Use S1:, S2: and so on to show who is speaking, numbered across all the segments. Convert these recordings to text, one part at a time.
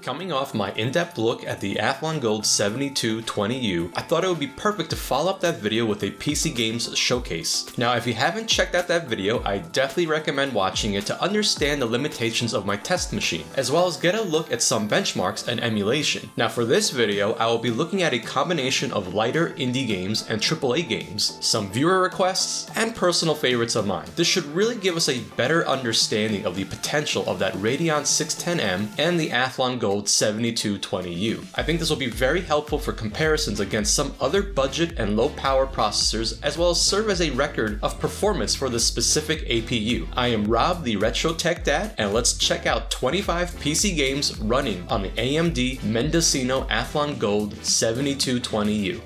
S1: Coming off my in-depth look at the Athlon Gold 7220U, I thought it would be perfect to follow up that video with a PC games showcase. Now, if you haven't checked out that video, I definitely recommend watching it to understand the limitations of my test machine, as well as get a look at some benchmarks and emulation. Now, for this video, I will be looking at a combination of lighter indie games and AAA games, some viewer requests, and personal favorites of mine. This should really give us a better understanding of the potential of that Radeon 610M and the Athlon Gold 7220U. I think this will be very helpful for comparisons against some other budget and low power processors, as well as serve as a record of performance for this specific APU. I am Rob, the Retro Tech Dad, and let's check out 25 PC games running on the AMD Mendocino Athlon Gold 7220U.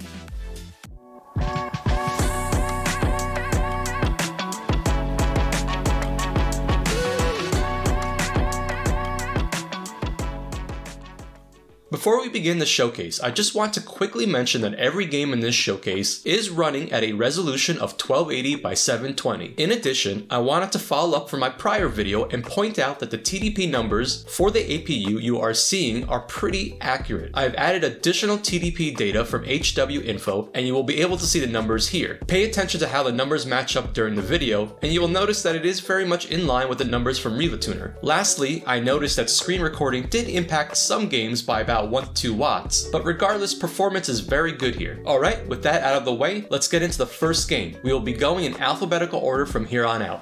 S1: Before we begin the showcase, I just want to quickly mention that every game in this showcase is running at a resolution of 1280 by 720. In addition, I wanted to follow up from my prior video and point out that the TDP numbers for the APU you are seeing are pretty accurate. I've added additional TDP data from HW Info, and you will be able to see the numbers here. Pay attention to how the numbers match up during the video, and you will notice that it is very much in line with the numbers from RivaTuner. Lastly, I noticed that screen recording did impact some games by about 1 to 2 watts, but regardless, performance is very good here. Alright, with that out of the way, let's get into the first game. We will be going in alphabetical order from here on out.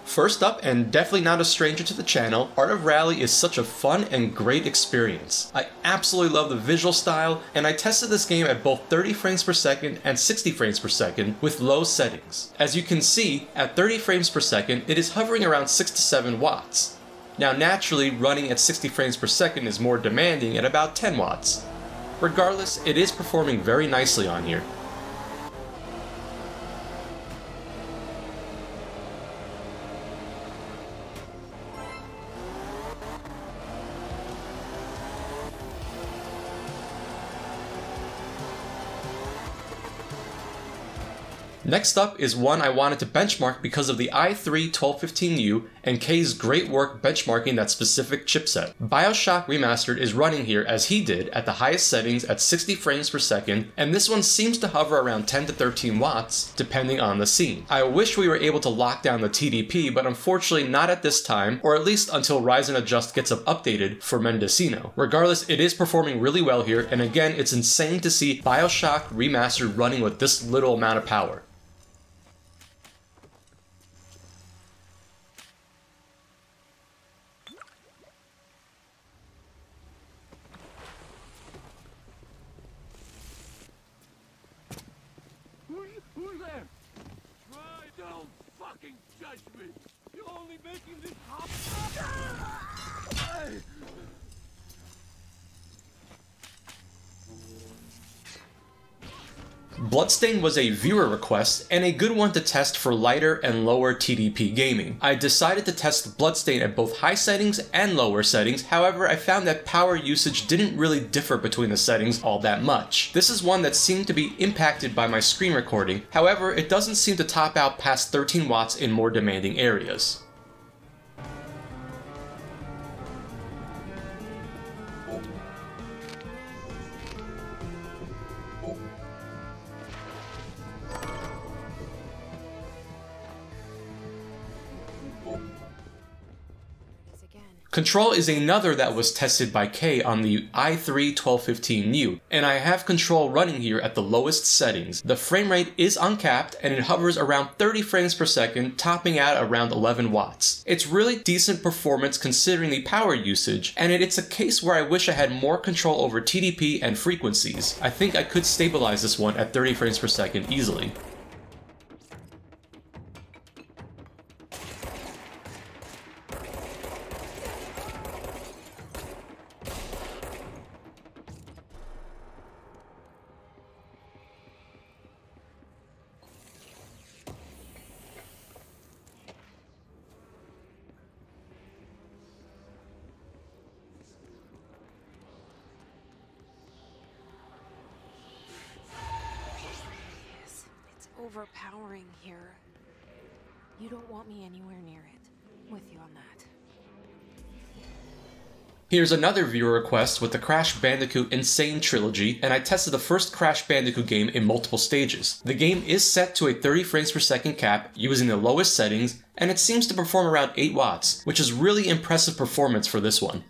S1: First up, and definitely not a stranger to the channel, Art of Rally is such a fun and great experience. I absolutely love the visual style, and I tested this game at both 30 frames per second and 60 frames per second with low settings. As you can see, at 30 frames per second, it is hovering around 6 to 7 watts. Now naturally, running at 60 frames per second is more demanding at about 10 watts. Regardless, it is performing very nicely on here. Next up is one I wanted to benchmark because of the i3-1215U and K's great work benchmarking that specific chipset. Bioshock Remastered is running here as he did at the highest settings at 60 frames per second, and this one seems to hover around 10 to 13 watts depending on the scene. I wish we were able to lock down the TDP, but unfortunately not at this time, or at least until Ryzen Adjust gets updated for Mendocino. Regardless, it is performing really well here, and again, it's insane to see Bioshock Remastered running with this little amount of power.
S2: Who's there? Try, don't fucking judge me. You're only making this hot.
S1: Bloodstained was a viewer request and a good one to test for lighter and lower TDP gaming. I decided to test Bloodstained at both high settings and lower settings, however I found that power usage didn't really differ between the settings all that much. This is one that seemed to be impacted by my screen recording, however it doesn't seem to top out past 13 watts in more demanding areas. Control is another that was tested by K on the i3-1215U, and I have Control running here at the lowest settings. The frame rate is uncapped and it hovers around 30 frames per second, topping out around 11 watts. It's really decent performance considering the power usage, and it's a case where I wish I had more control over TDP and frequencies. I think I could stabilize this one at 30 frames per second easily.
S3: Overpowering here. You don't want me anywhere near it. With you on that.
S1: Here's another viewer request with the Crash Bandicoot N-Sane Trilogy, and I tested the first Crash Bandicoot game in multiple stages. The game is set to a 30 frames per second cap using the lowest settings, and it seems to perform around 8 watts, which is really impressive performance for this one.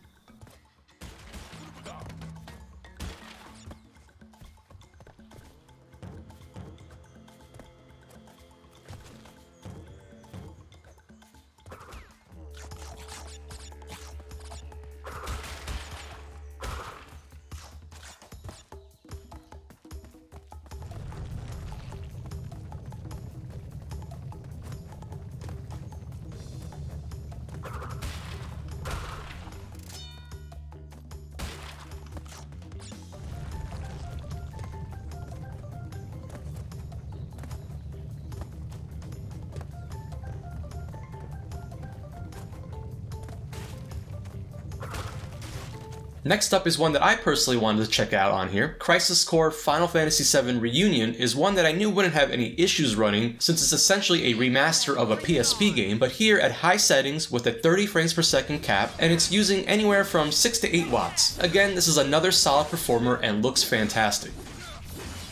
S1: Next up is one that I personally wanted to check out on here. Crisis Core Final Fantasy VII Reunion is one that I knew wouldn't have any issues running since it's essentially a remaster of a PSP game, but here at high settings with a 30 frames per second cap, and it's using anywhere from 6 to 8 watts. Again, this is another solid performer and looks fantastic.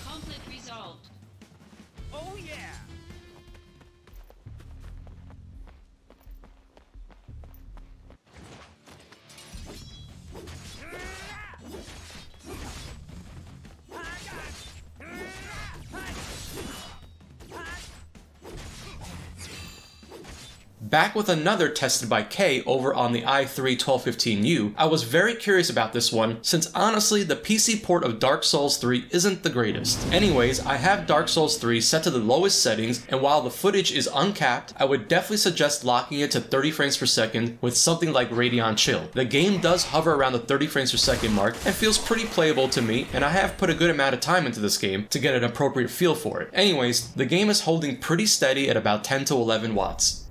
S4: Conflict resolved.
S2: Oh yeah!
S1: Back with another tested by Kay over on the i3-1215U, I was very curious about this one since honestly the PC port of Dark Souls 3 isn't the greatest. Anyways, I have Dark Souls 3 set to the lowest settings, and while the footage is uncapped, I would definitely suggest locking it to 30 frames per second with something like Radeon Chill. The game does hover around the 30 frames per second mark and feels pretty playable to me, and I have put a good amount of time into this game to get an appropriate feel for it. Anyways, the game is holding pretty steady at about 10 to 11 watts.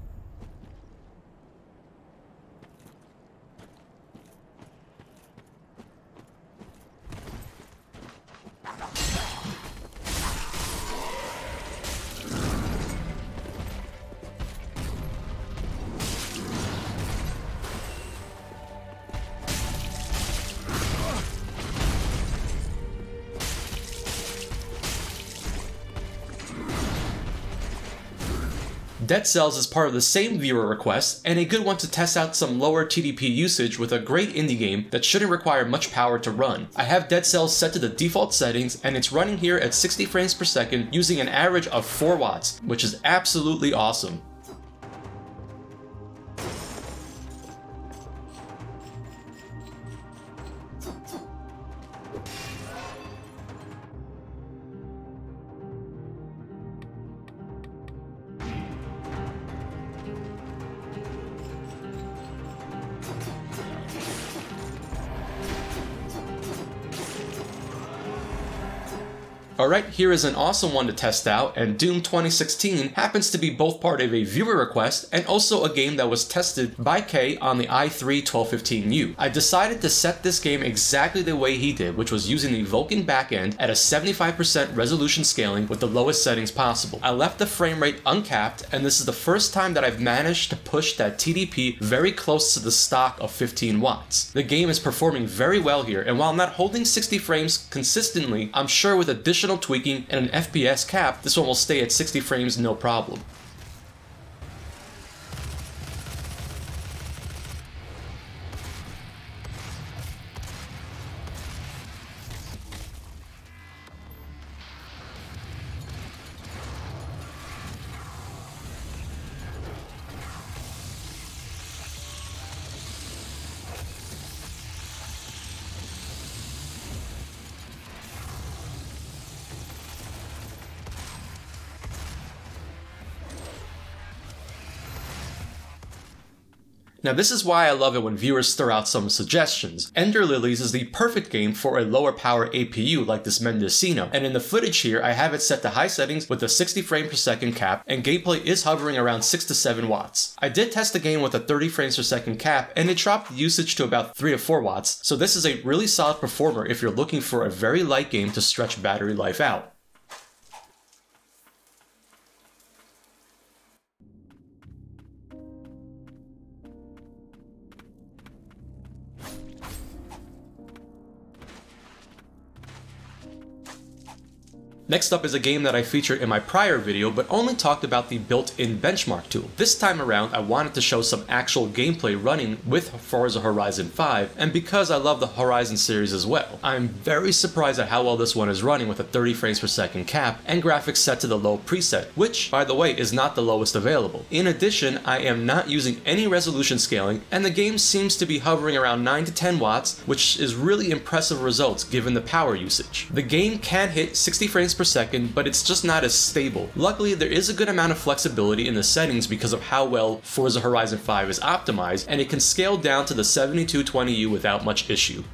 S1: Dead Cells is part of the same viewer request, and a good one to test out some lower TDP usage with a great indie game that shouldn't require much power to run. I have Dead Cells set to the default settings, and it's running here at 60 frames per second using an average of 4 watts, which is absolutely awesome. Alright, here is an awesome one to test out, and Doom 2016 happens to be both part of a viewer request and also a game that was tested by Kay on the i3-1215U. I decided to set this game exactly the way he did, which was using the Vulkan backend at a 75% resolution scaling with the lowest settings possible. I left the frame rate uncapped, and this is the first time that I've managed to push that TDP very close to the stock of 15 watts. The game is performing very well here, and while not holding 60 frames consistently, I'm sure with additional tweaking and an FPS cap, this one will stay at 60 frames no problem. Now this is why I love it when viewers throw out some suggestions. Ender Lillies is the perfect game for a lower power APU like this Mendocino, and in the footage here I have it set to high settings with a 60 frame per second cap, and gameplay is hovering around 6 to 7 watts. I did test the game with a 30 frames per second cap, and it dropped the usage to about 3 to 4 watts, so this is a really solid performer if you're looking for a very light game to stretch battery life out. Next up is a game that I featured in my prior video but only talked about the built-in benchmark tool. This time around I wanted to show some actual gameplay running with Forza Horizon 5, and because I love the Horizon series as well. I'm very surprised at how well this one is running with a 30 frames per second cap and graphics set to the low preset, which by the way is not the lowest available. In addition, I am not using any resolution scaling and the game seems to be hovering around 9 to 10 watts, which is really impressive results given the power usage. The game can hit 60 frames per second, but it's just not as stable. Luckily, there is a good amount of flexibility in the settings because of how well Forza Horizon 5 is optimized, and it can scale down to the 7220U without much issue.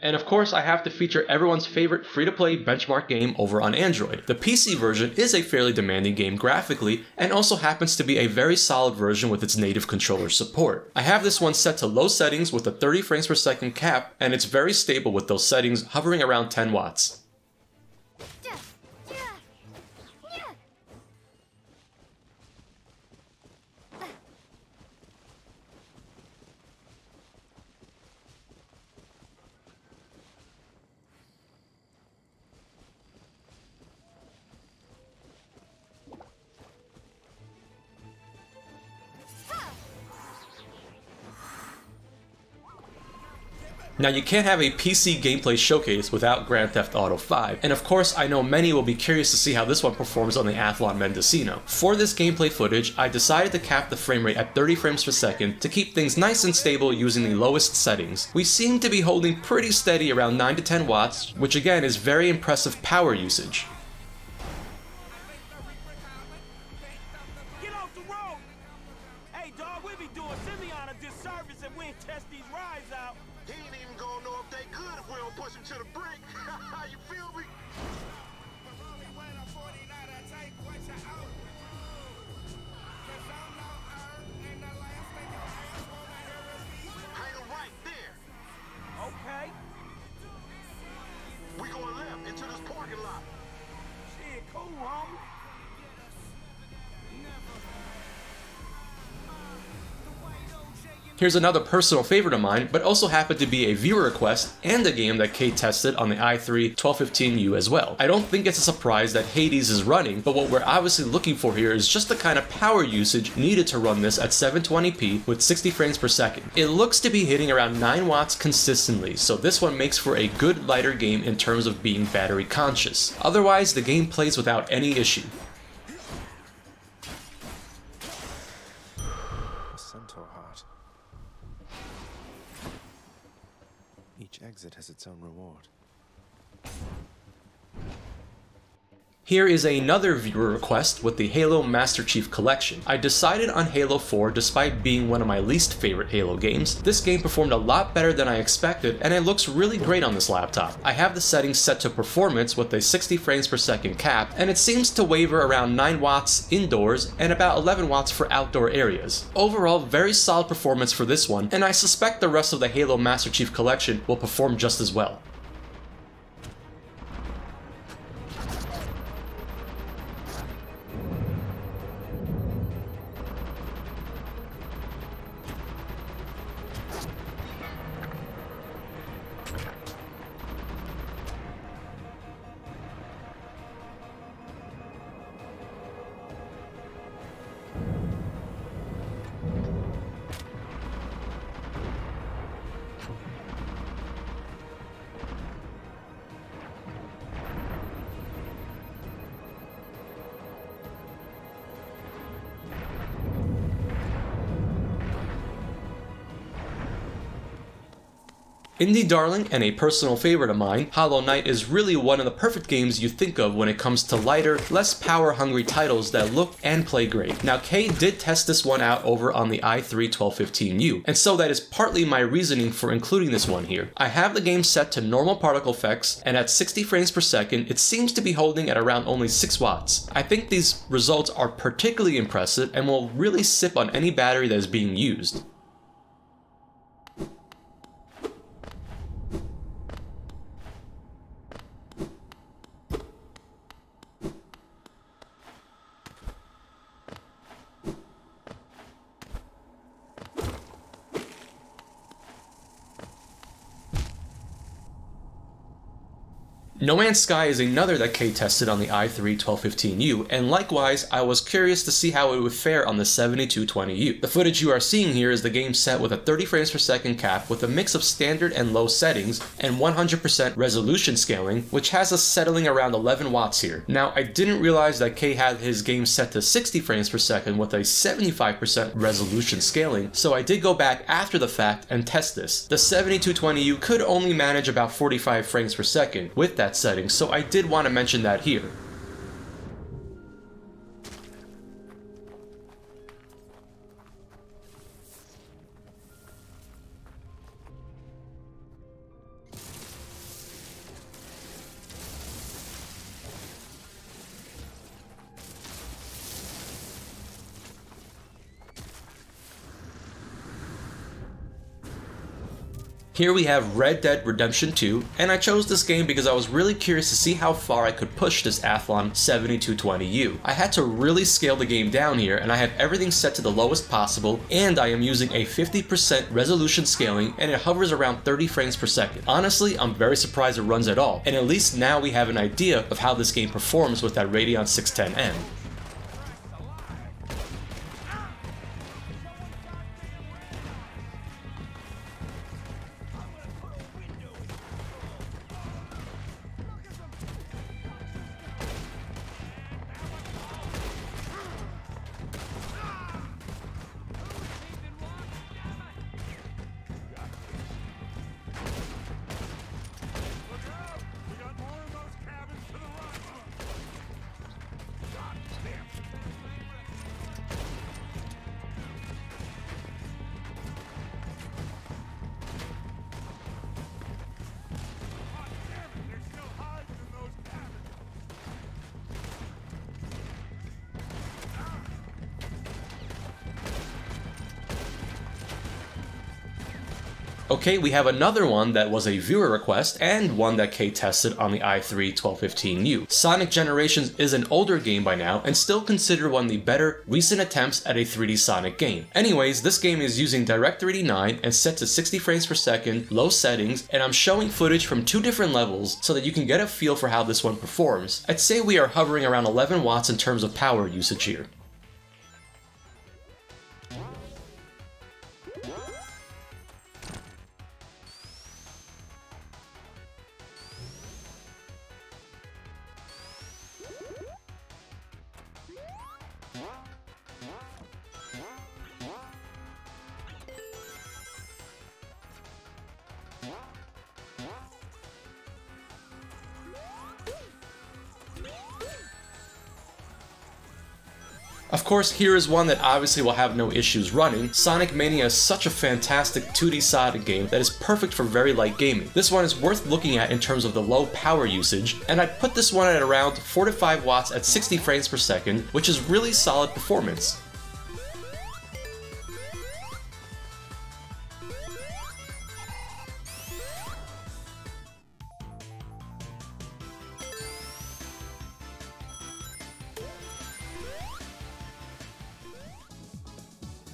S1: And of course, I have to feature everyone's favorite free-to-play benchmark game over on Android. The PC version is a fairly demanding game graphically, and also happens to be a very solid version with its native controller support. I have this one set to low settings with a 30 frames per second cap, and it's very stable with those settings hovering around 10 watts. Now you can't have a PC gameplay showcase without Grand Theft Auto 5, and of course I know many will be curious to see how this one performs on the Athlon Mendocino. For this gameplay footage, I decided to cap the frame rate at 30 frames per second to keep things nice and stable using the lowest settings. We seem to be holding pretty steady around 9 to 10 watts, which again is very impressive power usage.
S2: Get off the road! Hey dog, we be doing Simeon a disservice if we ain't test these rides out.
S5: He ain't even gonna know if they good if we don't push him to the brink. You feel me? Hang him right there.
S2: Okay.
S5: We going left into this parking lot.
S2: Shit, cool, homie.
S1: Here's another personal favorite of mine, but also happened to be a viewer request and a game that Kate tested on the i3 1215U as well. I don't think it's a surprise that Hades is running, but what we're obviously looking for here is just the kind of power usage needed to run this at 720p with 60 frames per second. It looks to be hitting around 9 watts consistently, so this one makes for a good lighter game in terms of being battery conscious. Otherwise, the game plays without any issue.
S6: Each exit has its own reward.
S1: Here is another viewer request with the Halo Master Chief Collection. I decided on Halo 4 despite being one of my least favorite Halo games. This game performed a lot better than I expected and it looks really great on this laptop. I have the settings set to performance with a 60 frames per second cap and it seems to waver around 9 watts indoors and about 11 watts for outdoor areas. Overall, very solid performance for this one, and I suspect the rest of the Halo Master Chief Collection will perform just as well. Indie darling and a personal favorite of mine, Hollow Knight is really one of the perfect games you think of when it comes to lighter, less power-hungry titles that look and play great. Now, Kay did test this one out over on the i3-1215U, and so that is partly my reasoning for including this one here. I have the game set to normal particle effects, and at 60 frames per second, it seems to be holding at around only 6 watts. I think these results are particularly impressive and will really sip on any battery that is being used. No Man's Sky is another that Kay tested on the i3-1215U, and likewise, I was curious to see how it would fare on the 7220U. The footage you are seeing here is the game set with a 30 frames per second cap with a mix of standard and low settings, and 100% resolution scaling, which has us settling around 11 watts here. Now, I didn't realize that Kay had his game set to 60 frames per second with a 75% resolution scaling, so I did go back after the fact and test this. The 7220U could only manage about 45 frames per second with that setting, so I did want to mention that here. Here we have Red Dead Redemption 2, and I chose this game because I was really curious to see how far I could push this Athlon 7220U. I had to really scale the game down here, and I have everything set to the lowest possible, and I am using a 50% resolution scaling, and it hovers around 30 frames per second. Honestly, I'm very surprised it runs at all, and at least now we have an idea of how this game performs with that Radeon 610M. Okay, we have another one that was a viewer request, and one that Kay tested on the i3-1215U. Sonic Generations is an older game by now, and still considered one of the better recent attempts at a 3D Sonic game. Anyways, this game is using Direct3D 9 and set to 60 frames per second, low settings, and I'm showing footage from 2 different levels so that you can get a feel for how this one performs. I'd say we are hovering around 11 watts in terms of power usage here. Of course, here is one that obviously will have no issues running. Sonic Mania is such a fantastic 2D Sonic game that is perfect for very light gaming. This one is worth looking at in terms of the low power usage, and I'd put this one at around 4 to 5 watts at 60 frames per second, which is really solid performance.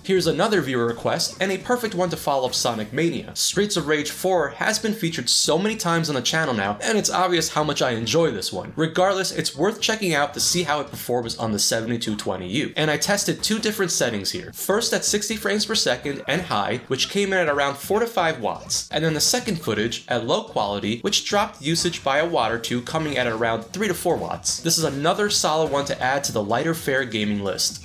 S1: Here's another viewer request, and a perfect one to follow up Sonic Mania. Streets of Rage 4 has been featured so many times on the channel now, and it's obvious how much I enjoy this one. Regardless, it's worth checking out to see how it performs on the 7220U. And I tested 2 different settings here. First at 60 frames per second and high, which came in at around 4 to 5 watts. And then the second footage at low quality, which dropped usage by a watt or 2, coming at around 3 to 4 watts. This is another solid one to add to the lighter fare gaming list.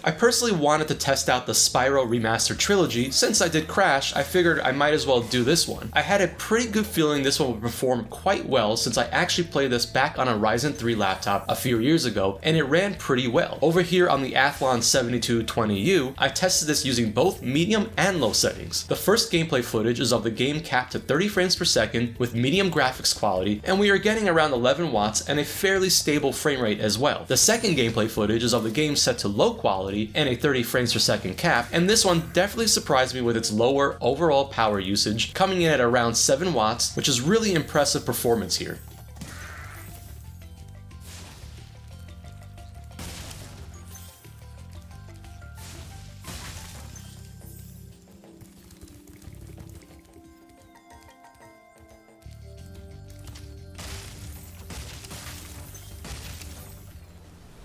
S1: I personally wanted to test out the Spyro Remastered Trilogy. Since I did crash, I figured I might as well do this one. I had a pretty good feeling this one would perform quite well since I actually played this back on a Ryzen 3 laptop a few years ago, and it ran pretty well. Over here on the Athlon 7220U, I tested this using both medium and low settings. The first gameplay footage is of the game capped to 30 frames per second with medium graphics quality, and we are getting around 11 watts and a fairly stable frame rate as well. The second gameplay footage is of the game set to low quality and a 30 frames per second cap, and this one definitely surprised me with its lower overall power usage, coming in at around 7 watts, which is really impressive performance here.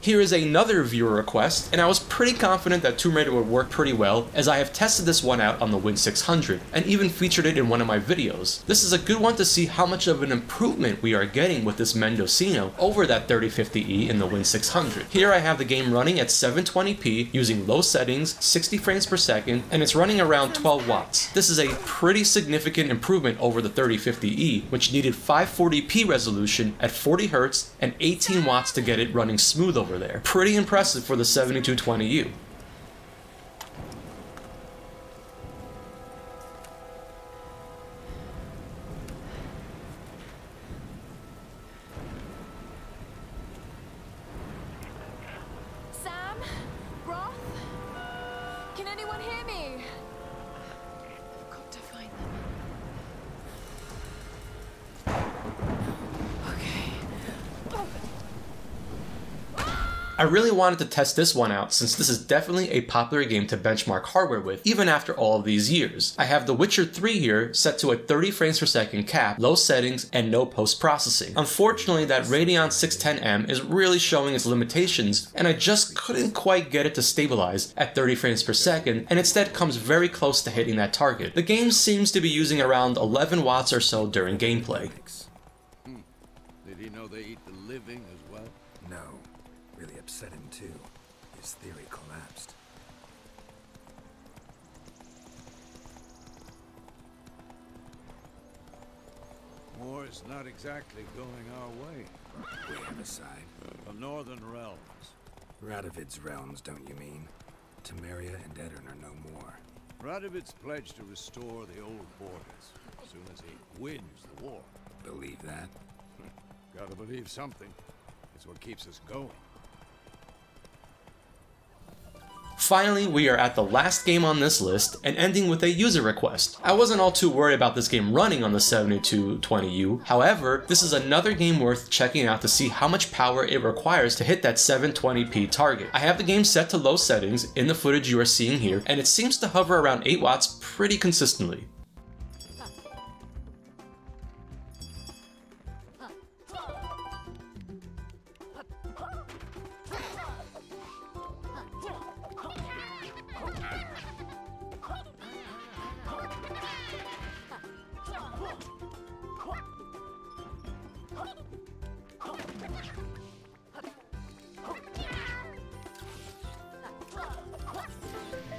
S1: Here is another viewer request, and I was pretty confident that Tomb Raider would work pretty well, as I have tested this one out on the Win 600, and even featured it in one of my videos. This is a good one to see how much of an improvement we are getting with this Mendocino over that 3050E in the Win 600. Here I have the game running at 720p using low settings, 60 frames per second, and it's running around 12 watts. This is a pretty significant improvement over the 3050E, which needed 540p resolution at 40 Hz and 18 watts to get it running smooth over there. Pretty impressive for the 7220U.
S7: Sam? Roth? Can anyone hear me? I've got to find them. Okay.
S1: I really wanted to test this one out since this is definitely a popular game to benchmark hardware with, even after all of these years. I have The Witcher 3 here set to a 30 frames per second cap, low settings, and no post-processing. Unfortunately, that Radeon 610M is really showing its limitations, and I just couldn't quite get it to stabilize at 30 frames per second, and instead comes very close to hitting that target. The game seems to be using around 11 watts or so during gameplay.
S2: Did he know they eat the living as well?
S8: No. Really upset him too. His theory collapsed.
S2: War is not exactly going our way.
S8: We have a side.
S2: The northern realms.
S8: Radovid's realms, don't you mean? Temeria and Edirn are no more.
S2: Radovid's pledged to restore the old borders as soon as he wins the war.
S8: Believe that?
S2: Gotta believe something. It's what keeps us going.
S1: Finally, we are at the last game on this list, and ending with a user request. I wasn't all too worried about this game running on the 7220U, however, this is another game worth checking out to see how much power it requires to hit that 720p target. I have the game set to low settings in the footage you are seeing here, and it seems to hover around 8 watts pretty consistently.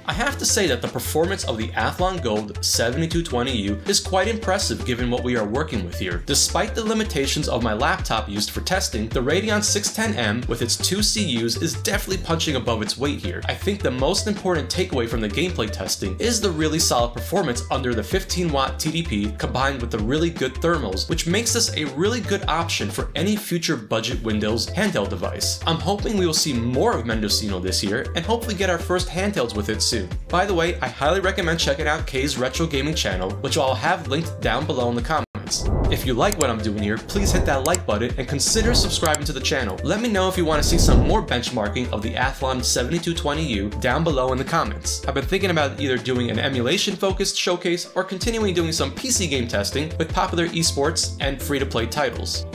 S1: I have to say that the performance of the Athlon Gold 7220U is quite impressive given what we are working with here. Despite the limitations of my laptop used for testing, the Radeon 610M with its 2 CUs is definitely punching above its weight here. I think the most important takeaway from the gameplay testing is the really solid performance under the 15-watt TDP combined with the really good thermals, which makes this a really good option for any future budget Windows handheld device. I'm hoping we will see more of Mendocino this year and hopefully get our first handhelds with it soon. By the way, I highly recommend checking out Kay's Retro Gaming channel, which I'll have linked down below in the comments. If you like what I'm doing here, please hit that like button and consider subscribing to the channel. Let me know if you want to see some more benchmarking of the Athlon 7220U down below in the comments. I've been thinking about either doing an emulation-focused showcase or continuing doing some PC game testing with popular esports and free-to-play titles.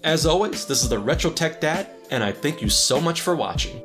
S1: As always, this is the Retro Tech Dad, and I thank you so much for watching.